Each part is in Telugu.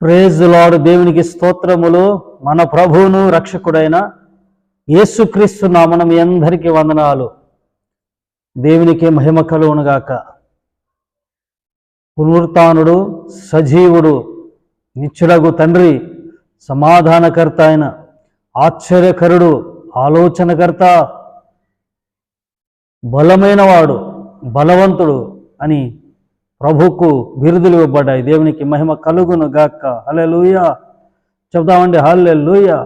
Praise the lord. దేవునికి స్తోత్రములు. మన ప్రభువును రక్షకుడైన యేసుక్రీస్తు నామమున మీ అందరికీ వందనాలు. దేవునికి మహిమ కలుగునుగాక. పునరుత్థానుడు, సజీవుడు, నిత్యుడగు తండ్రి, సమాధానకర్త అయిన, ఆశ్చర్యకరుడు, ఆలోచనకర్త, బలమైనవాడు, బలవంతుడు అని ప్రభుకు బిరుదులు ఇవ్వబడ్డాయి. దేవునికి మహిమ కలుగును గాక. హల్లెలూయా చెప్దామండి. హల్లెలూయా.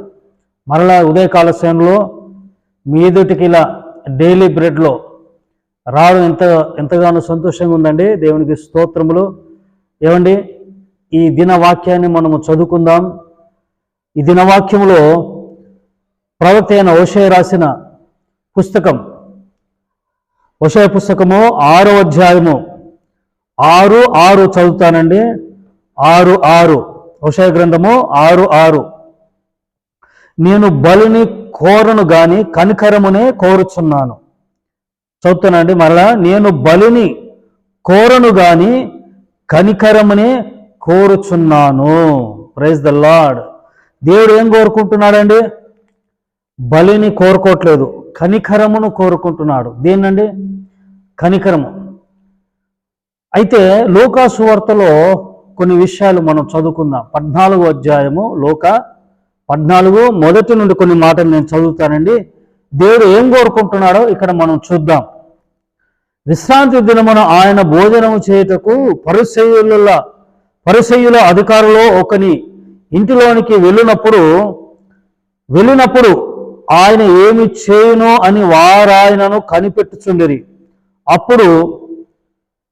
మరలా ఉదయకాల సమయంలో మీ ఎదుటికి ఇలా డైలీ బ్రెడ్లో రావడం ఎంతగానో సంతోషంగా ఉందండి. దేవునికి స్తోత్రములు. ఏమండి, ఈ దినవాక్యాన్ని మనము చదువుకుందాం. ఈ దినవాక్యంలో ప్రవక్త అయిన హోషేయ రాసిన పుస్తకం, హోషేయ పుస్తకము 6వ అధ్యాయము 6:6 చదువుతానండి. 6:6 హోషేయ గ్రంథము 6:6. నేను బలిని కోరను గాని కనికరమునే కోరుచున్నాను. చదువుతానండి మరలా. నేను బలిని కోరను గాని కనికరమునే కోరుచున్నాను. Praise the Lord. దేవుడు ఏం కోరుకుంటున్నాడండి? బలిని కోరుకోవట్లేదు, కనికరమును కోరుకుంటున్నాడు. దేన్నండి? కనికరము. అయితే లూకా సువార్తలో కొన్ని విషయాలు మనం చదువుకుందాం. 14వ అధ్యాయము లూకా 14 మొదటి నుండి కొన్ని మాటలు నేను చదువుతానండి. దేవుడు ఏం కోరుకుంటున్నాడో ఇక్కడ మనం చూద్దాం. విశ్రాంతి దినమున ఆయన భోజనము చేయుటకు పరిసయ్యుల అధికారులు ఒకని ఇంటిలోనికి వెళ్ళినప్పుడు ఆయన ఏమి చేయునో అని వారాయనను కనిపెట్టుచుండిరి. అప్పుడు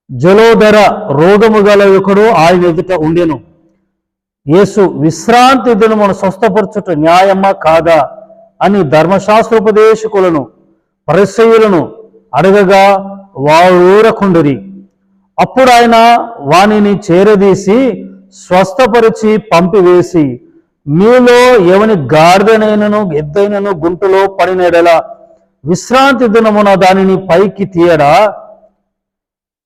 జలోదర రోగము గల ఒకడు ఆయన ఎదుట ఉండెను. యేసు, విశ్రాంతి దినమును స్వస్థపరచుట న్యాయమా కాదా అని ధర్మశాస్త్రోపదేశకులను పరిసయ్యులను అడగగా వారు ఊరకుండిరి. అప్పుడు ఆయన వానిని చేరదీసి స్వస్థపరిచి పంపివేసి, మీలో ఎవని గాడిదనైనను ఎద్దైనను గుంటలో పడినడలా విశ్రాంతి దినమున దానిని పైకి తీయడా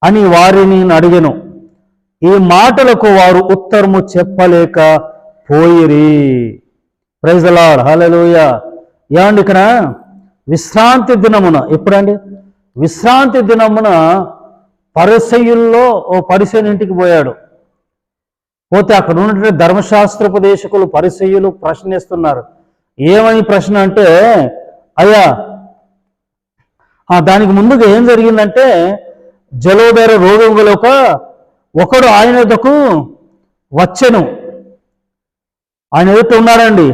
అని వారిని అడిగెను. ఈ మాటలకు వారు ఉత్తరము చెప్పలేక పోయిరి. Praise the Lord. హల్లెలూయా. ఏమండి, ఇక్కడ విశ్రాంతి దినమున, ఎప్పుడండి? విశ్రాంతి దినమున పరిసయ్యుల్లో ఓ పరిసయ్యుని ఇంటికి పోయాడు. పోతే అక్కడ ఉన్నటువంటి ధర్మశాస్త్రోపదేశకులు పరిసయ్యులు ప్రశ్నిస్తున్నారు. ఏమని ప్రశ్న అంటే, అయ్యా, దానికి ముందుగా ఏం జరిగిందంటే, జలోదర రోగం గల ఒకడు ఆయన ఎదుటకు వచ్చెను. ఆయన ఎదుట ఉన్నాడండి.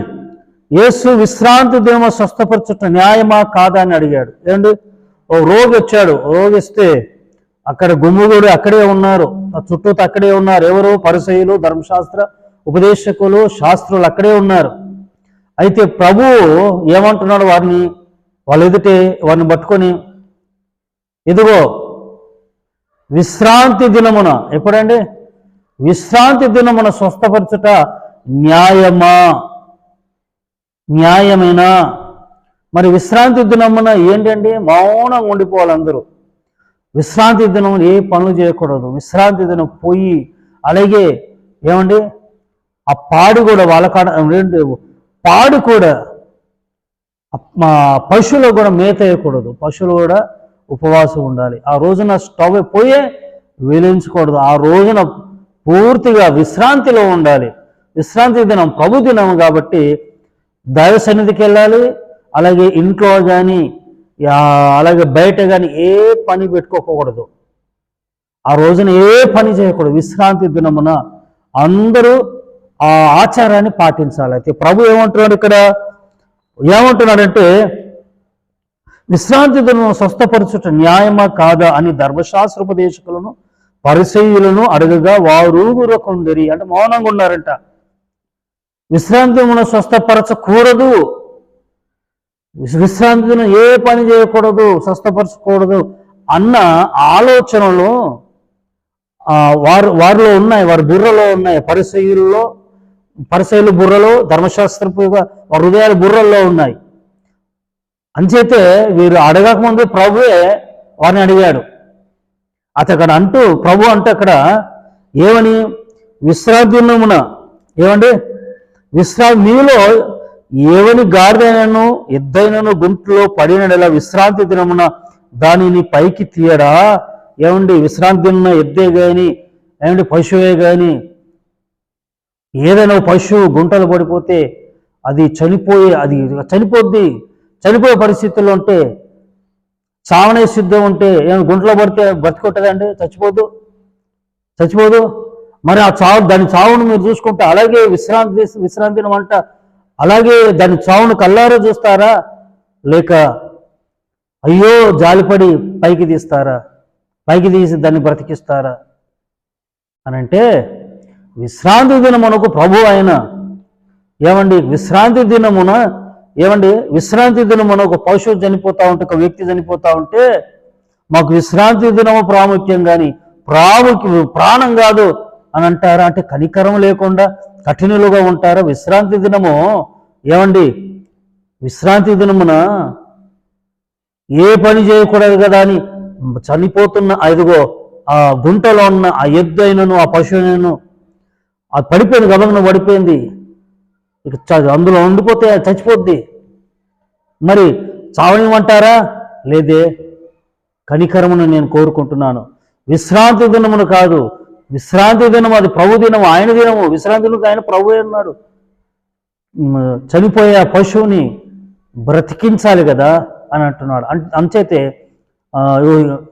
యేసు, విశ్రాంతి దినము స్వస్థపరచుట న్యాయమా కాదా అని అడిగాడు. ఏంటి, ఓ రోగి వచ్చాడు. రోగిస్తే అక్కడ గుమ్ముగుడు అక్కడే ఉన్నారు, చుట్టూతో అక్కడే ఉన్నారు. ఎవరు? పరిసయ్యులు, ధర్మశాస్త్ర ఉపదేశకులు, శాస్త్రులు అక్కడే ఉన్నారు. అయితే ప్రభువు ఏమంటున్నాడు? వాళ్ళ ఎదుటే వారిని పట్టుకొని, ఇదిగో విశ్రాంతి దినమున, ఎప్పుడండి? విశ్రాంతి దినమున స్వస్థపరచుట న్యాయమేనా? మరి విశ్రాంతి దినమున ఏంటండి? మౌనంగా ఉండిపోవాలి అందరూ. విశ్రాంతి దినం ఏ పనులు చేయకూడదు. విశ్రాంతి దినం పోయి, అలాగే ఏమండి, ఆ పాడి కూడా పాడి కూడా, పశువులు కూడా మేత వేయకూడదు. పశువులు కూడా ఉపవాసం ఉండాలి. ఆ రోజున స్టవ్ పోయే వెలించకూడదు. ఆ రోజున పూర్తిగా విశ్రాంతిలో ఉండాలి. విశ్రాంతి దినం ప్రభు దినం కాబట్టి దైవ సన్నిధికి వెళ్ళాలి. అలాగే ఇంట్లో కానీ అలాగే బయట కానీ ఏ పని పెట్టుకోకూడదు. ఆ రోజున ఏ పని చేయకూడదు. విశ్రాంతి దినమున అందరూ ఆ ఆచారాన్ని పాటించాలి. అయితే ప్రభు ఏమంటున్నాడు ఇక్కడ? ఏమంటున్నాడంటే, విశ్రాంతి దినము స్వస్థపరచుట న్యాయమా కాదా అని ధర్మశాస్త్రోపదేశకులను పరిసయ్యులను అడగగా వారు ఊరకుండిరి. అంటే మౌనంగా ఉన్నారంట. విశ్రాంతి దినమును స్వస్థపరచకూడదు, విశ్రాంతి దినం ఏ పని చేయకూడదు, స్వస్థపరచకూడదు అన్న ఆలోచనలు వారిలో ఉన్నాయి, వారి బుర్రలో ఉన్నాయి. పరిసయ్యుల బుర్రలో, ధర్మశాస్త్రపు హృదయాల బుర్రల్లో ఉన్నాయి. అంచేతే వీరు అడగకముందు ప్రభువే వారిని అడిగాడు. అతడు అంటూ ప్రభు అంటే అక్కడ ఏమని? విశ్రాంతి దినమున ఏమండి మీలో ఏవని గాడిదైనను ఎద్దైనను గుంట్లో పడినలా విశ్రాంతి దినమున దానిని పైకి తీయడా? ఏమండి విశ్రాంతి దిన ఎద్దే కానీ ఏమండి పశువే కానీ ఏదైనా పశువు గుంటలు పడిపోతే అది చనిపోద్ది. చనిపోయే పరిస్థితుల్లో ఉంటే చావనే సిద్ధం ఉంటే ఏమైనా గుంటలో పడితే బ్రతికొట్టదండి? చచ్చిపోదు. మరి ఆ దాని చావును మీరు చూసుకుంటే అలాగే విశ్రాంతిని అంట అలాగే దాని చావును కల్లారో చూస్తారా, లేక అయ్యో జాలిపడి పైకి తీసి దాన్ని బ్రతికిస్తారా అని అంటే, విశ్రాంతి దినమునకు ప్రభు ఆయన ఏమండి విశ్రాంతి దినమున ఒక పశువు చనిపోతా ఉంటే, ఒక వ్యక్తి చనిపోతా ఉంటే మాకు విశ్రాంతి దినము ప్రాముఖ్యం కానీ ప్రాణం కాదు అని అంటారా? అంటే కనికరం లేకుండా కఠినులుగా ఉంటారా? విశ్రాంతి దినము ఏమండి విశ్రాంతి దినమున ఏ పని చేయకూడదు కదా అని చనిపోతున్న ఇదిగో ఆ గుంటలో ఉన్న ఆ ఎద్దు అయినను ఆ పశువునను అది పడిపోయింది, గబగన పడిపోయింది, ఇక అందులో ఉండిపోతే చచ్చిపోద్ది. మరి చావనివ్వమంటారా? లేదే. కనికరమును నేను కోరుకుంటున్నాను. విశ్రాంతి దినమును కాదు, విశ్రాంతి దినం అది ప్రభు దినం, ఆయన దినము. విశ్రాంతి దినం ఆయన ప్రభు అన్నాడు. చనిపోయే ఆ పశువుని బ్రతికించాలి కదా అని అంటున్నాడు. అంచేతే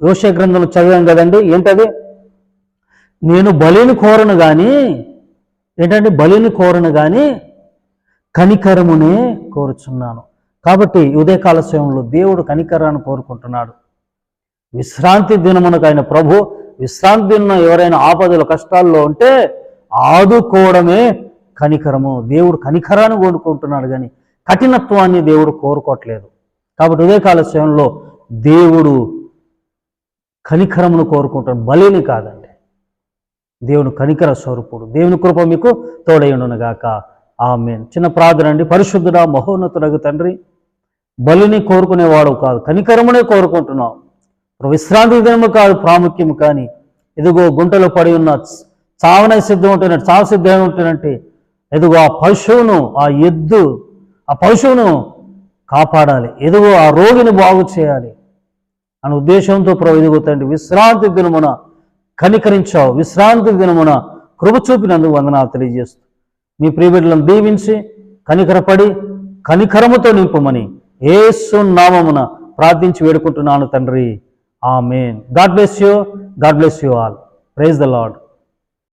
యోషయ గ్రంథంలో చదివాం కదండి, ఏంటది? నేను బలిని కోరను కానీ కనికరమునే కోరుచున్నాను. కాబట్టి ఉదయకాల సమయంలో దేవుడు కనికరాన్ని కోరుకుంటున్నాడు. విశ్రాంతి దినమునకు ఆయన ప్రభు విశ్రాంతి దిన ఎవరైనా ఆపదలు కష్టాల్లో ఉంటే ఆదుకోవడమే కనికరము. దేవుడు కనికరాన్ని కోరుకుంటున్నాడు కానీ కఠినత్వాన్ని దేవుడు కోరుకోవట్లేదు. కాబట్టి ఉదయకాల సమయంలో దేవుడు కనికరమును కోరుకుంటాడు, బలిని కాదండి. దేవుడు కనికర స్వరూపుడు. దేవుని కృప మీకు తోడైండునుగాక. ఆమేన్. చిన్న ప్రార్థన అండి. పరిశుద్ధుడా మహోన్నతుడగు తండ్రి, బలిని కోరుకునేవాడు కాదు, కనికరమునే కోరుకుంటున్నావు. విశ్రాంతి దినము కాదు ప్రాముఖ్యం, కానీ ఎదుగో గుంటలో పడి ఉన్న చావనే సిద్ధం ఉంటున్నట్టు, చావు సిద్ధం ఉంటున్నట్టు ఎదుగో ఆ పశువును ఆ పశువును కాపాడాలి, ఎదుగో ఆ రోగిని బాగు చేయాలి అనే ఉద్దేశంతో ఎదుగుతండి విశ్రాంతి దినమున కనికరించావు. విశ్రాంతి దినమున కృప చూపినందుకు వందనాలు తెలియజేస్తూ మీ ప్రియబిడ్డలను దీవించి కనికరపడి కనికరముతో నింపమని యేసు నామమున ప్రార్థించి వేడుకుంటున్నాను తండ్రి. Amen. God bless you all. Praise the lord.